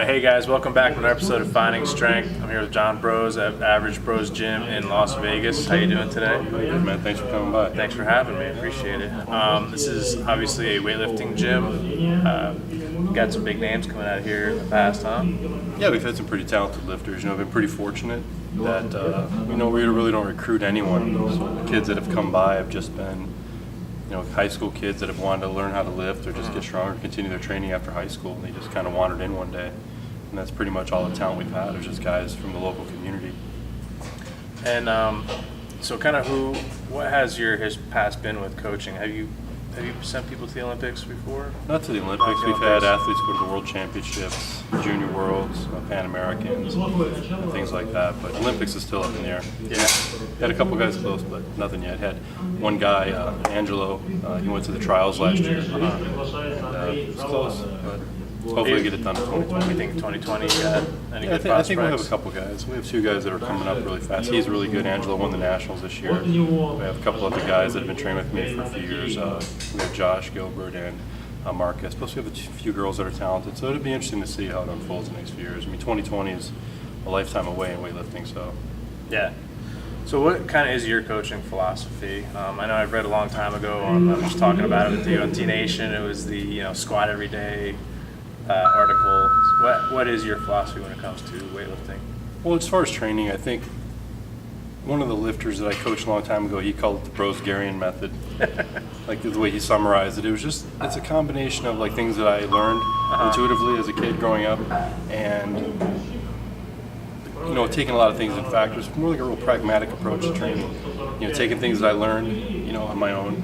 Hey guys, welcome back to another episode of Finding Strength. I'm here with John Broz at Average Broz Gym in Las Vegas. How you doing today? Good, man. Thanks for coming by. Thanks for having me. Appreciate it. This is obviously a weightlifting gym. Got some big names coming out here in the past, huh? Yeah, we've had some pretty talented lifters. I've been pretty fortunate that we really don't recruit anyone. So the kids that have come by have just been high school kids that have wanted to learn how to lift or just get stronger, continue their training after high school. And they just kind of wandered in one day. And that's pretty much all the talent we've had, is just guys from the local community. And so kind of what has his past been with coaching? Have you sent people to the Olympics before? Not to the Olympics. We've had athletes go to the World Championships, Junior Worlds, Pan Americans, and things like that. But Olympics is still up in the air. Yeah. Had a couple guys close, but nothing yet. Had one guy, Angelo, he went to the trials last year. And it was close, but hopefully we get it done in 2020. You think 2020 got any good I think we'll have prospects? a couple guys. We have two guys that are coming up really fast. He's really good. Angelo won the Nationals this year. We have a couple other guys that have been training with me for a few years. We have Josh Gilbert and Marcus. Plus we have a few girls that are talented. So it'll be interesting to see how it unfolds in the next few years. 2020 is a lifetime away in weightlifting. So Yeah. So what kind of is your coaching philosophy? I know I've read a long time ago I was talking about it with you on T Nation. It was the squat every day article. What is your philosophy when it comes to weightlifting? Well, as far as training, I think one of the lifters that I coached a long time ago, he called it the Brozgarian method. Like the way he summarized it, it's a combination of like things that I learned intuitively as a kid growing up, and taking a lot of things in factors, more like a real pragmatic approach to training. Taking things that I learned, on my own,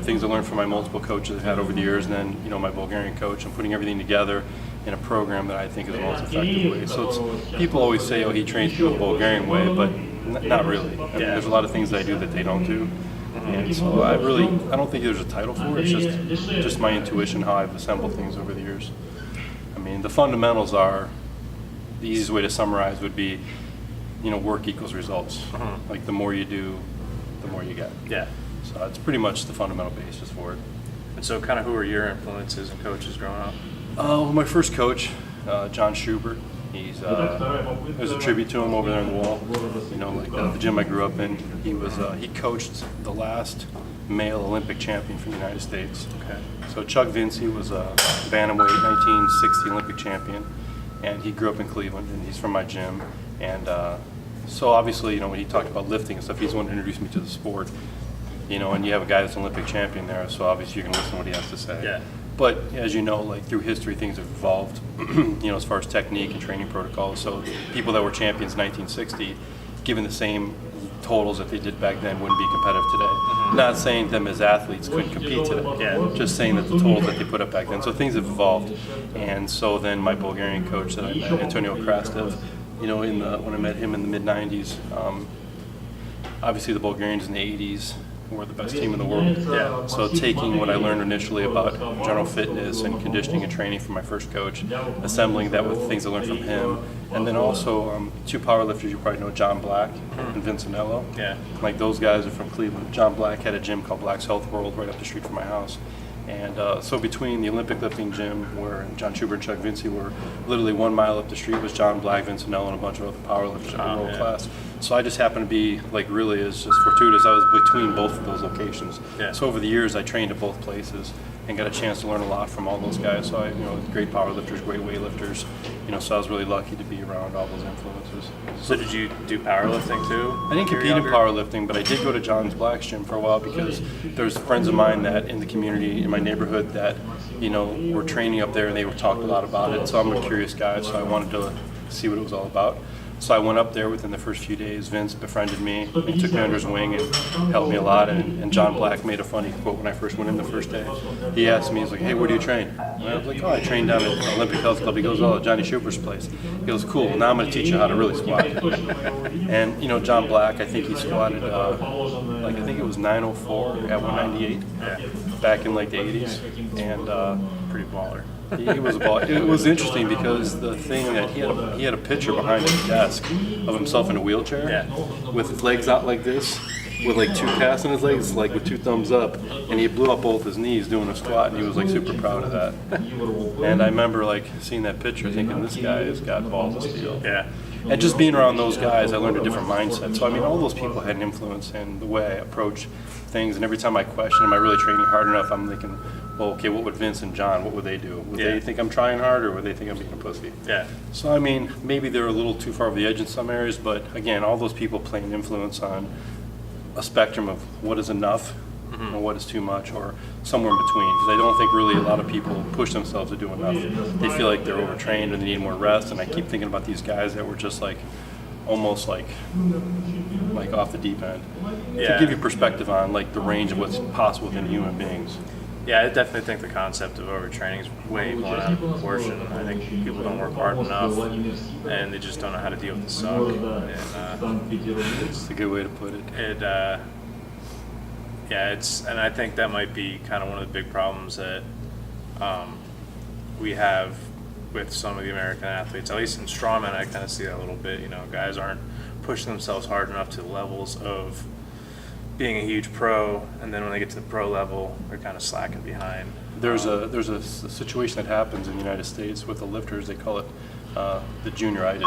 things I learned from my multiple coaches I've had over the years, and then, my Bulgarian coach, and putting everything together in a program that I think is the most effective way. So people always say, oh, he trains people the Bulgarian way, but not really. I mean, there's a lot of things that I do that they don't do. And so I don't think there's a title for it. It's just my intuition, how I've assembled things over the years. I mean, the fundamentals are, the easiest way to summarize would be, work equals results. Like the more you do, the more you get. Yeah. So that's pretty much the fundamental basis for it. And so kind of who are your influences and coaches growing up? My first coach, John Schubert. There's a tribute to him over there on the wall. The gym I grew up in. He coached the last male Olympic champion from the United States. Okay. So Chuck Vinci was a bantamweight 1960 Olympic champion, and he grew up in Cleveland, and he's from my gym. And so obviously, when he talked about lifting and stuff, he's the one who introduced me to the sport. And you have a guy that's an Olympic champion there, so obviously you're going to listen to what he has to say. Yeah. But as you know, like through history, things have evolved, as far as technique and training protocols. So people that were champions in 1960, given the same totals that they did back then, wouldn't be competitive today. Not saying them as athletes couldn't compete today. Yeah. Just saying that the totals that they put up back then. So things have evolved. And so then my Bulgarian coach that I met, Antonio Krastev, when I met him in the mid-90s, obviously the Bulgarians in the 80s were the best team in the world. Yeah. So taking what I learned initially about general fitness and conditioning and training from my first coach, assembling that with things I learned from him, and then also two powerlifters you probably know, John Black and Vincenello. Yeah. Like those guys are from Cleveland. John Black had a gym called Black's Health World right up the street from my house. And so between the Olympic lifting gym, where John Schubert and Chuck Vinci were, literally 1 mile up the street was John Black, Vincenello, and a bunch of other powerlifters that were world class. So I just happened to be, really is just fortuitous. I was between both of those locations. Yeah. So over the years, I trained at both places and got a chance to learn a lot from all those guys. So great powerlifters, great weightlifters. So I was really lucky to be around all those influences. So did you do powerlifting too? I didn't compete in powerlifting, but I did go to John Black's gym for a while because there's friends of mine that in the community, in my neighborhood, that were training up there, and they were talking a lot about it. So I'm a curious guy, so I wanted to see what it was all about. So I went up there within the first few days. Vince befriended me and took me under his wing and helped me a lot. And John Black made a funny quote when I first went in the first day. He asked me, he's like, hey, where do you train? And I was like, I train down at Olympic Health Club. He goes, at Johnny Schubert's place. He goes, cool, well, now I'm going to teach you how to really squat. And, John Black, I think he squatted, I think it was 904 at 198 back in the 80s. And Pretty baller. He was a ball. It was interesting because the thing that he had a picture behind his desk of himself in a wheelchair with his legs out like this, with like 2 casts in his legs, like with 2 thumbs up, and he blew up both his knees doing a squat, and he was like super proud of that. And I remember like seeing that picture, thinking this guy has got balls of steel. Yeah. And just being around those guys, I learned a different mindset. So I mean, all those people had an influence in the way I approach things. And every time I question, am I really training hard enough? I'm thinking, well, okay, what would Vince and John, what would they do? Would they think I'm trying hard, or would they think I'm being a pussy? Yeah. So I mean, maybe they're a little too far over the edge in some areas, but again, all those people play an influence on a spectrum of what is enough and what is too much, or somewhere in between. Because I don't think really a lot of people push themselves to do enough. They feel like they're overtrained and they need more rest. And I keep thinking about these guys that were just like almost like off the deep end. Yeah. To give you perspective on like the range of what's possible within human beings. Yeah, I definitely think the concept of overtraining is way blown out of proportion. I think people don't work hard enough, and they just don't know how to deal with the suck. And, It's a good way to put it. And I think that might be kind of one of the big problems that we have with some of the American athletes. At least in strongman, I kind of see that a little bit. You know, guys aren't pushing themselves hard enough to the levels of being a huge pro, and then when they get to the pro level, they're kind of slacking behind. There's a situation that happens in the United States with the lifters. They call it the junioritis.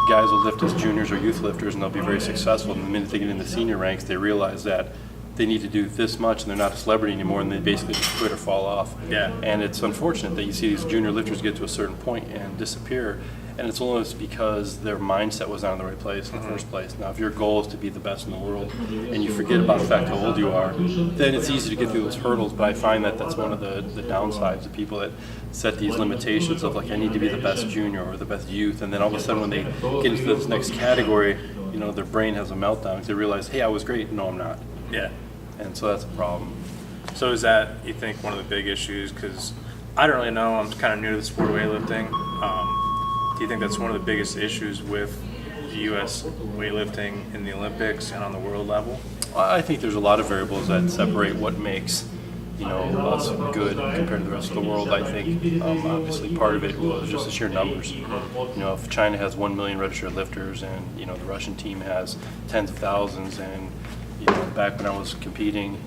Guys will lift as juniors or youth lifters, and they'll be very successful. And the minute they get into senior ranks, they realize that they need to do this much, and they're not a celebrity anymore, and they basically just quit or fall off. Yeah. And it's unfortunate that you see these junior lifters get to a certain point and disappear. And it's almost because their mindset was not in the right place in the first place. Now, if your goal is to be the best in the world and you forget about the fact how old you are, then it's easy to get through those hurdles. But I find that that's one of the downsides of people that set these limitations of like, I need to be the best junior or the best youth. And then all of a sudden when they get into this next category, you know, their brain has a meltdown because they realize, hey, I was great. No, I'm not. Yeah. And so that's a problem. So is that, you think, one of the big issues? Because I don't really know. I'm kind of new to the sport of weightlifting. Do you think that's one of the biggest issues with the U.S. weightlifting in the Olympics and on the world level? I think there's a lot of variables that separate what makes, you know, us good compared to the rest of the world. I think obviously part of it was just the sheer numbers. You know, if China has 1 million registered lifters and, you know, the Russian team has tens of thousands, and, you know, back when I was competing,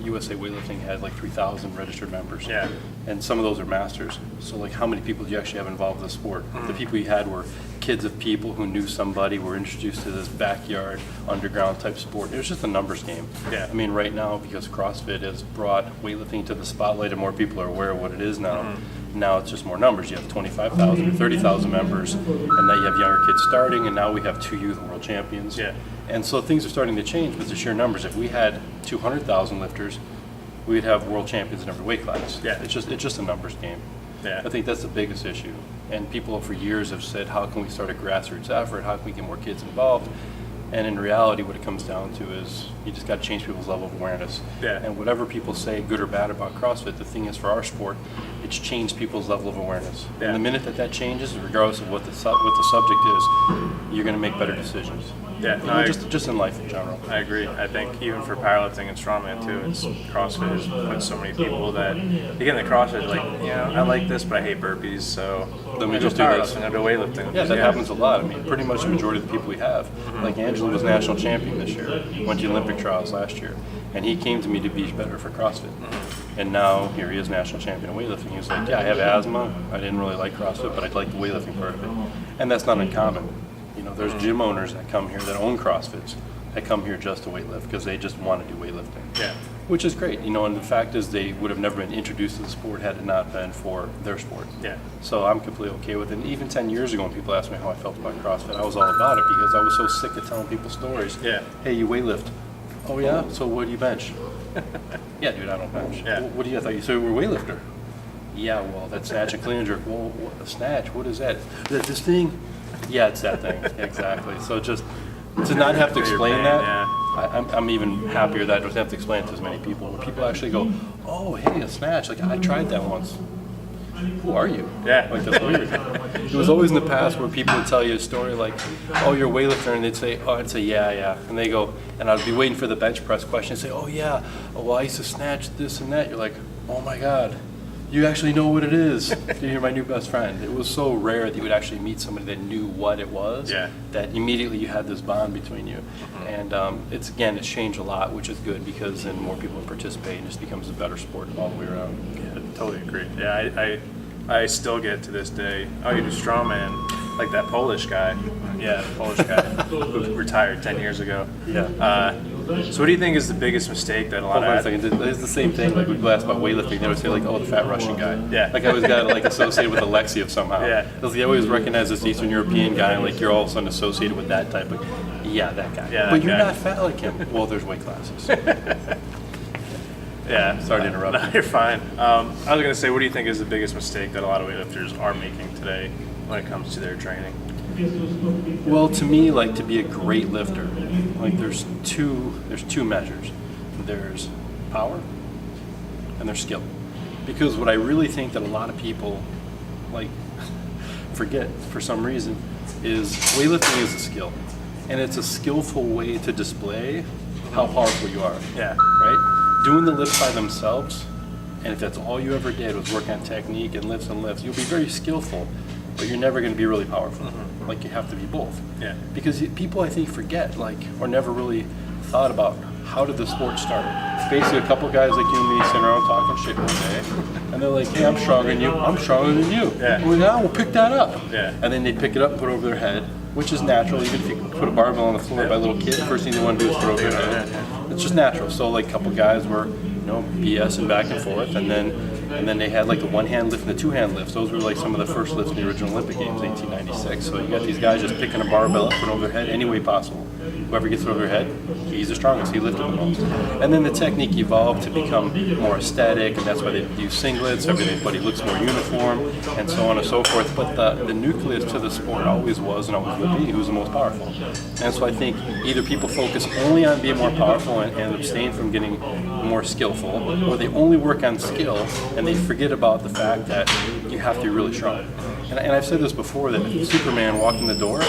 USA Weightlifting had like 3,000 registered members. Yeah. And some of those are masters. So like how many people do you actually have involved in the sport? The people you had were kids of people who knew somebody, were introduced to this backyard, underground type sport. It was just a numbers game. Yeah. I mean, right now, because CrossFit has brought weightlifting to the spotlight and more people are aware of what it is now, now it's just more numbers. You have 25,000 or 30,000 members, and now you have younger kids starting, and now we have 2 youth world champions. Yeah. And so things are starting to change with the sheer numbers. If we had 200,000 lifters, we'd have world champions in every weight class. Yeah. It's just a numbers game. Yeah. I think that's the biggest issue. And people for years have said, how can we start a grassroots effort? How can we get more kids involved? And in reality, what it comes down to is you just got to change people's level of awareness. Yeah. And whatever people say, good or bad about CrossFit, the thing is for our sport, it's changed people's level of awareness. Yeah. And the minute that changes, regardless of what the subject is, you're going to make better decisions. Yeah, You no, know, just in life in general. I agree. I think even for powerlifting and strongman too, it's CrossFit has put so many people that they get in the CrossFit like, you know, I like this, but I hate burpees, so Let me I just go do this. powerlifting, I go weightlifting. Yeah, that happens a lot. I mean, pretty much the majority of the people we have. Like Angela was national champion this year, went to the Olympic trials last year, and he came to me to be better for CrossFit. And now here he is, national champion in weightlifting. He was like, yeah, I have asthma. I didn't really like CrossFit, but I like the weightlifting part of it. And that's not uncommon. You know, there's gym owners that come here that own CrossFits that come here just to weightlift because they just want to do weightlifting. Yeah. Which is great, you know, and the fact is they would have never been introduced to the sport had it not been for their sport. Yeah. So I'm completely okay with it. And even 10 years ago when people asked me how I felt about CrossFit, I was all about it because I was so sick of telling people stories. Yeah. Hey, you weightlift. Oh yeah? So what do you bench? Yeah, dude, I don't bench. Yeah. What do you, I thought you said you were a weightlifter. Yeah, well, that's snatch and clean and jerk. Well, a snatch, what is that? This thing? Yeah, it's that thing. Exactly. So just to not have to explain that, I'm even happier that I don't have to explain it to as many people. Where people actually go, oh, hey, a snatch. Like, I tried that once. Who are you? Yeah. Like, that's weird. It was always in the past where people would tell you a story like, oh, you're a weightlifter, and they'd say, oh, I'd say, yeah. And they go, and I'd be waiting for the bench press question and say, oh, yeah, well, I used to snatch this and that. You're like, oh, my God. you actually know what it is. You're my new best friend. It was so rare that you would actually meet somebody that knew what it was, that immediately you had this bond between you. And it's changed a lot, which is good because then more people participate and it just becomes a better sport all the way around. Yeah, totally agree. Yeah, I still get to this day, oh, you do strongman, like that Polish guy. Yeah, the Polish guy who retired 10 years ago. Yeah. So what do you think is the biggest mistake that a lot Hold on a of second. It's the same thing. Like people ask about weightlifting, they would say like, "Oh, the fat Russian guy." Yeah. Like I always got like associated with Alexiev somehow. Yeah. Because they always recognize this Eastern European guy, and like you're all of a sudden associated with that type of. Yeah, that guy. Yeah, but that you're guy. not fat like him. Well, there's weight classes. Yeah, Sorry to interrupt. No, you're fine. I was gonna say, what do you think is the biggest mistake that a lot of weightlifters are making today when it comes to their training? Well, to me, like to be a great lifter, like there's two measures. There's power and there's skill. Because what I really think that a lot of people like forget for some reason is weightlifting is a skill. And it's a skillful way to display how powerful you are. Yeah. Right? Doing the lifts by themselves, and if that's all you ever did was work on technique and lifts, you'll be very skillful, but you're never going to be really powerful. Like you have to be both. Yeah. Because people, I think, forget, like, or never really thought about how did the sport start. Basically, a couple guys like you and me sitting around talking shit one day, and they're like, "Hey, I'm stronger than you. I'm stronger than you." Yeah. And we're like, "Oh, we'll pick that up." Yeah. And then they pick it up and put it over their head, which is natural. Even if you put a barbell on the floor by a little kid, the first thing they want to do is put it over their head. It's just natural. So like a couple guys were, BSing back and forth, and then they had like the one-hand lift and the two-hand lifts. Those were like some of the first lifts in the original Olympic Games, 1896. So you got these guys just picking a barbell up and over their head any way possible. Whoever gets it over their head, he's the strongest. He lifted the most. And then the technique evolved to become more aesthetic, and that's why they use singlets. Everybody looks more uniform, and so on and so forth. But the nucleus to the sport always was and always will be who's the most powerful. And so I think either people focus only on being more powerful and abstain from getting more skillful, or they only work on skill and they forget about the fact that you have to be really strong. And I've said this before, that if Superman walked in the door,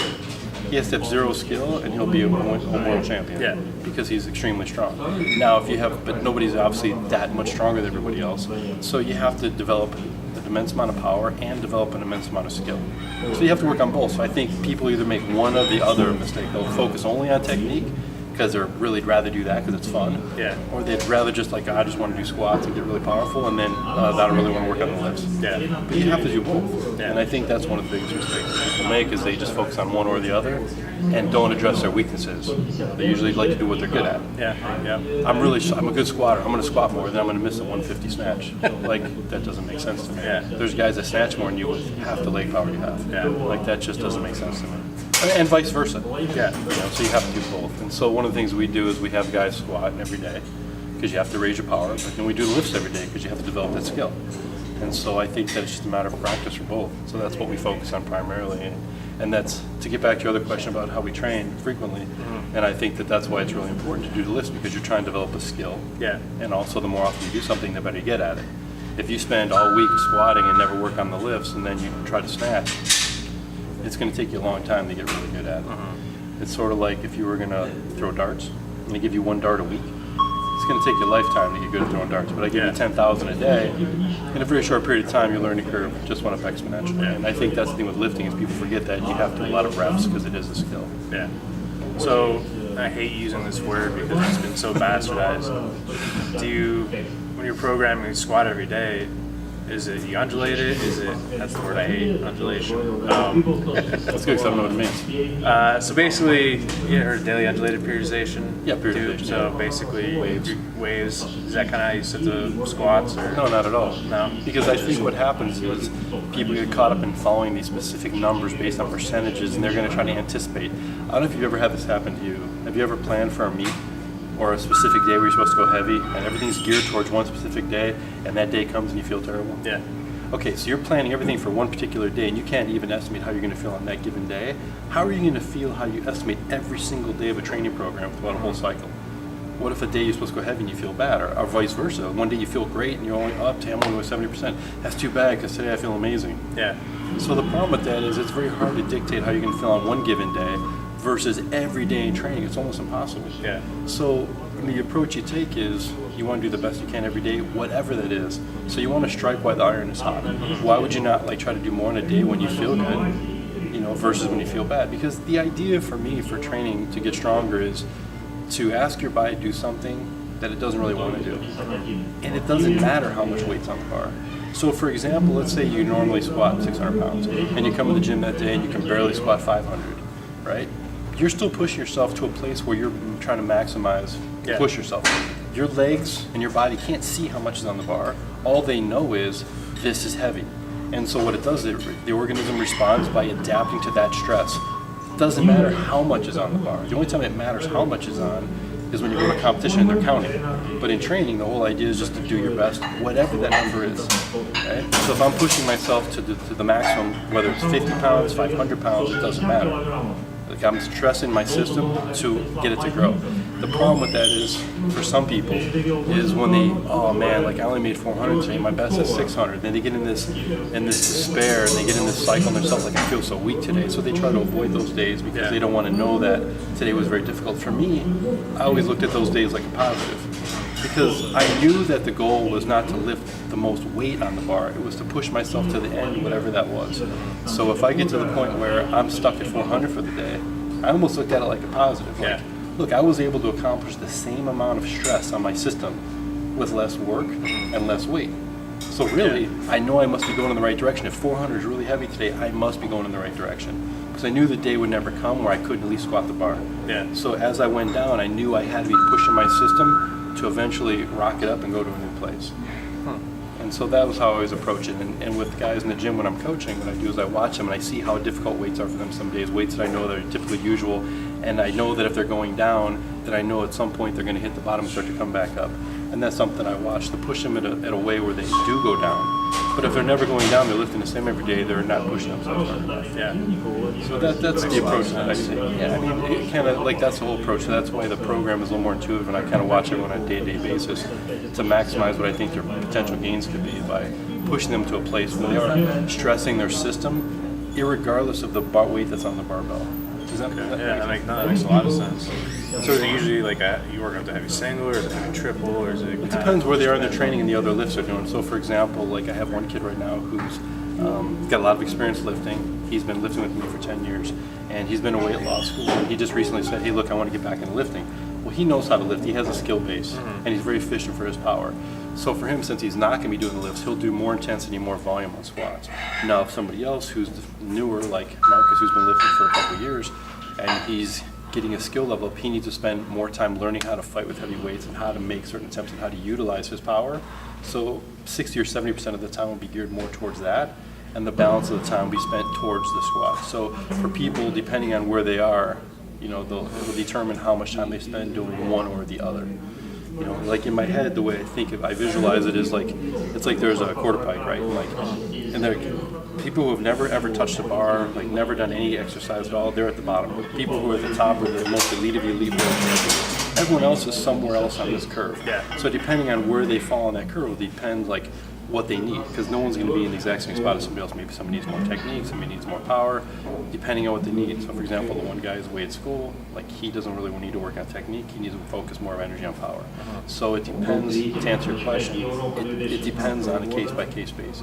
he has to have zero skill and he'll be a world champion. Yeah. Because he's extremely strong. Now, but nobody's obviously that much stronger than everybody else. So you have to develop an immense amount of power and develop an immense amount of skill. So you have to work on both. So I think people either make one or the other mistake. They'll focus only on technique because they'd really rather do that because it's fun. Yeah. Or they'd rather just like, I just want to do squats and get really powerful, and then I don't really want to work on the lifts. Yeah. But you have to do both. Yeah. And I think that's one of the biggest mistakes that people make is they just focus on one or the other and don't address their weaknesses. They usually like to do what they're good at. Yeah. I'm a good squatter. I'm going to squat more, then I'm going to miss a 150 snatch. Like, that doesn't make sense to me. Yeah. There's guys that snatch more than you with half the leg power you have. Yeah. Like, that just doesn't make sense to me. And vice versa. Yeah. So you have to do both. And so one of the things we do is we have guys squat every day because you have to raise your power, but then we do lifts every day because you have to develop that skill. And so I think that it's just a matter of practice for both. So that's what we focus on primarily. And that's, to get back to your other question about how we train frequently, and I think that that's why it's really important to do the lifts, because you're trying to develop a skill. Yeah. And also the more often you do something, the better you get at it. If you spend all week squatting and never work on the lifts and then you try to snatch, it's going to take you a long time to get really good at it. It's sort of like if you were going to throw darts and they give you one dart a week, it's going to take you a lifetime to get good at throwing darts. But I give you 10,000 a day, in a very short period of time, your learning curve just went up exponentially. And I think that's the thing with lifting is people forget that you have to do a lot of reps because it is a skill. Yeah. So I hate using this word because it's been so bastardized. When you're programming a squat every day, is it you undulate it? That's the word I hate, undulation. That's good because I don't know what it means. So basically, you heard daily undulated periodization? Yeah, periodization. So basically, waves. Is that kind of how you set the squats? Or? No, not at all. No? Because I think what happens is people get caught up in following these specific numbers based on percentages, and they're going to try to anticipate. I don't know if you've ever had this happen to you. Have you ever planned for a meet or a specific day where you're supposed to go heavy, and everything's geared towards one specific day, and that day comes and you feel terrible? Yeah. Okay, so you're planning everything for one particular day, and you can't even estimate how you're going to feel on that given day. How are you going to feel how you estimate every single day of a training program throughout a whole cycle? What if a day you're supposed to go heavy and you feel bad, or vice versa? One day you feel great and you're only up to, I'm only going 70%. That's too bad because today I feel amazing. Yeah. So the problem with that is it's very hard to dictate how you're going to feel on one given day versus every day in training. It's almost impossible. Yeah. So the approach you take is you want to do the best you can every day, whatever that is. So you want to strike while the iron is hot. Why would you not like try to do more in a day when you feel good, you know, versus when you feel bad? Because the idea for me for training to get stronger is to ask your body to do something that it doesn't really want to do. And it doesn't matter how much weight's on the bar. So for example, let's say you normally squat 600 pounds and you come to the gym that day and you can barely squat 500, right? You're still pushing yourself to a place where you're trying to maximize, push yourself. Your legs and your body can't see how much is on the bar. All they know is this is heavy. And so what it does is the organism responds by adapting to that stress. It doesn't matter how much is on the bar. The only time it matters how much is on is when you go to competition and they're counting. But in training, the whole idea is just to do your best, whatever that number is. Right? So if I'm pushing myself to the maximum, whether it's 50 pounds, 500 pounds, it doesn't matter. Like I'm stressing my system to get it to grow. The problem with that is, for some people, is when they, oh man, like I only made 400 today, my best is 600. Then they get in this despair, and they get in this cycle in themselves, like I feel so weak today. So they try to avoid those days because they don't want to know that today was very difficult. For me, I always looked at those days like a positive, because I knew that the goal was not to lift the most weight on the bar. It was to push myself to the end, whatever that was. So if I get to the point where I'm stuck at 400 for the day, I almost looked at it like a positive. Like, look, I was able to accomplish the same amount of stress on my system with less work and less weight. So really, I know I must be going in the right direction. If 400 is really heavy today, I must be going in the right direction. Because I knew the day would never come where I couldn't at least squat the bar. So as I went down, I knew I had to be pushing my system to eventually rock it up and go to a new place. And so that was how I always approach it. And with guys in the gym when I'm coaching, what I do is I watch them and I see how difficult weights are for them some days, weights that I know that are typically usual. And I know that if they're going down, that I know at some point they're going to hit the bottom and start to come back up. And that's something I watch, to push them at a way where they do go down. But if they're never going down, they're lifting the same every day, they're not pushing themselves hard enough. So that's the approach that I take. I mean, it kind of, like, that's the whole approach. So that's why the program is a little more intuitive, and I kind of watch everyone on a day-to-day basis to maximize what I think their potential gains could be by pushing them to a place where they are stressing their system, irregardless of the weight that's on the barbell. That makes a lot of sense. So is it usually like you work up to heavy single, or is it heavy triple, or is it? It depends where they are in their training and the other lifts they're doing. So for example, like I have one kid right now who's got a lot of experience lifting. He's been lifting with me for 10 years, and he's been away at law school. And he just recently said, hey, look, I want to get back into lifting. Well, he knows how to lift. He has a skill base, and he's very efficient for his power. So for him, since he's not going to be doing the lifts, he'll do more intensity, more volume on squats. Now, if somebody else who's newer, like Marcus, who's been lifting for a couple of years, and he's getting a skill level up, he needs to spend more time learning how to fight with heavy weights and how to make certain attempts and how to utilize his power. So 60 or 70% of the time will be geared more towards that, and the balance of the time will be spent towards the squat. So for people, depending on where they are, you know, they'll determine how much time they spend doing one or the other. You know, like in my head, the way I think of, I visualize it is like, it's like there's a quarter pike, right? Like, and there, people who have never ever touched a bar, like never done any exercise at all, they're at the bottom. People who are at the top are the most elite of the elite. Everyone else is somewhere else on this curve. So depending on where they fall on that curve, will depend like what they need, because no one's going to be in the exact same spot as somebody else. Maybe somebody needs more technique, somebody needs more power, depending on what they need. So for example, the one guy is away at school, like he doesn't really need to work on technique, he needs to focus more of energy on power. So it depends, to answer your question, it depends on a case-by-case basis.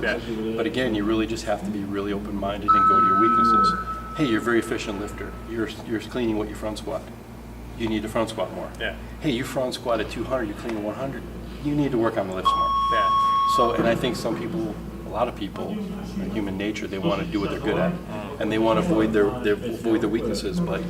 But again, you really just have to be really open-minded and go to your weaknesses. Hey, you're a very efficient lifter. You're cleaning what you front squat. You need to front squat more. Hey, you front squat at 200, you clean at 100. You need to work on the lifts more. So, and I think some people, a lot of people, in human nature, they want to do what they're good at, and they want to avoid their weaknesses. But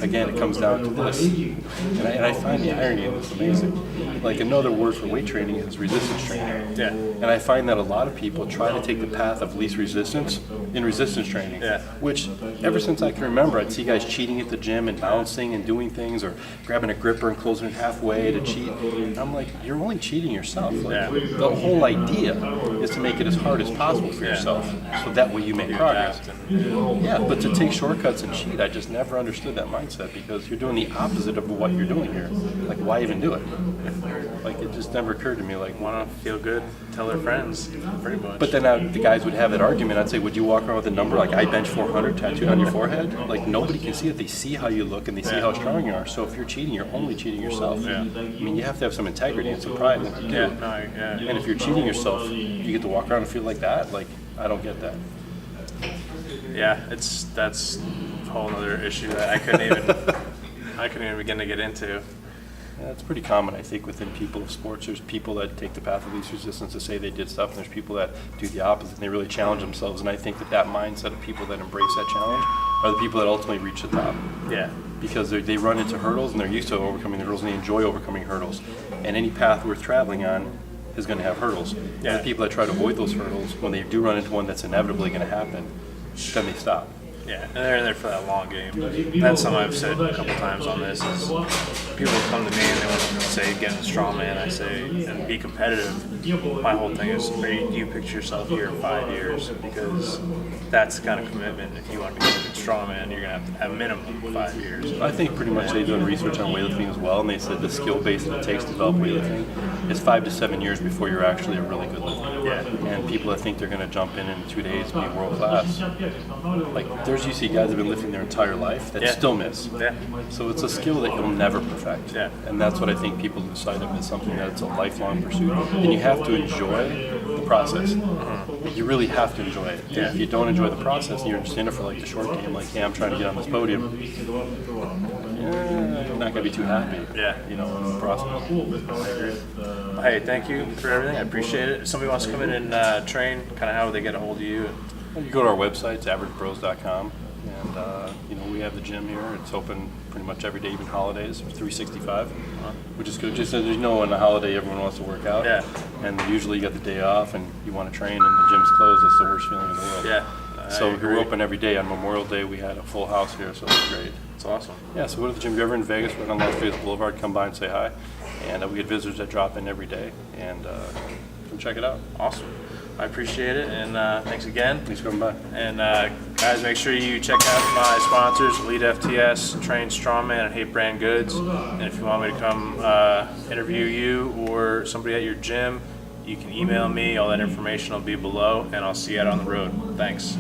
again, it comes down to this, and I find the irony in this amazing. Like another word for weight training is resistance training. And I find that a lot of people try to take the path of least resistance in resistance training. Which, ever since I can remember, I'd see guys cheating at the gym and bouncing and doing things, or grabbing a gripper and closing it halfway to cheat. And I'm like, you're only cheating yourself. Like, the whole idea is to make it as hard as possible for yourself, so that way you make progress. Yeah, but to take shortcuts and cheat, I just never understood that mindset, because you're doing the opposite of what you're doing here. Like, why even do it? Like, it just never occurred to me. Like, Want to feel good, tell their friends, pretty much. but then the guys would have that argument. I'd say, would you walk around with a number like I bench 400 tattooed on your forehead? Like, nobody can see it. They see how you look and they see how strong you are. So if you're cheating, you're only cheating yourself. Yeah. I mean, you have to have some integrity and some pride in what you do. Yeah. And if you're cheating yourself, you get to walk around and feel like that. Like, I don't get that. Yeah, that's a whole other issue that I couldn't even begin to get into. Yeah, it's pretty common, I think, within people of sports. There's people that take the path of least resistance to say they did stuff, and there's people that do the opposite, and they really challenge themselves. And I think that mindset of people that embrace that challenge are the people that ultimately reach the top. Yeah. Because they run into hurdles, and they're used to overcoming the hurdles, and they enjoy overcoming hurdles. And any path worth traveling on is going to have hurdles. Yeah. And the people that try to avoid those hurdles, when they do run into one that's inevitably going to happen, then they stop. Yeah, and they're in there for that long game. That's something I've said a couple times on this is people come to me and they want to say get in the strongman. I say, and be competitive. My whole thing is, do you picture yourself here in 5 years? Because that's the kind of commitment. If you want to become a strongman, you're going to have a minimum 5 years. I think pretty much they've done research on weightlifting as well, and they said the skill base that it takes to develop weightlifting is 5 to 7 years before you're actually a really good lifter. Yeah. And people that think they're going to jump in 2 days and be world class, like you see guys that have been lifting their entire life that still miss. Yeah. So it's a skill that you'll never perfect. Yeah. And that's what I think people lose sight of, as something that's a lifelong pursuit. And you have to enjoy the process. You really have to enjoy it. Yeah. If you don't enjoy the process and you're just in it for like the short game, like, hey, I'm trying to get on this podium, you're not going to be too happy. Yeah. You know, in the process. Hey, thank you for everything. I appreciate it. If somebody wants to come in and train, kind of how would they get a hold of you? You go to our website, it's averagebroz.com, and we have the gym here. It's open pretty much every day, even holidays, 365, which is good. Just so there's on a holiday everyone wants to work out, Yeah. and usually you got the day off and you want to train and the gym's closed. It's the worst feeling in the world. Yeah. So I agree. we're open every day. On Memorial Day, we had a full house here, so it was great. It's awesome. Yeah, so go to the gym. If you're ever in Vegas, right on Las Vegas Boulevard, come by and say hi. And we get visitors that drop in every day, and come check it out. Awesome. I appreciate it, and thanks again. Thanks for coming by. And guys, make sure you check out my sponsors, Elite FTS, Train Strongman, and Hate Brand Goods. And if you want me to come interview you or somebody at your gym, you can email me. All that information will be below, and I'll see you out on the road. Thanks.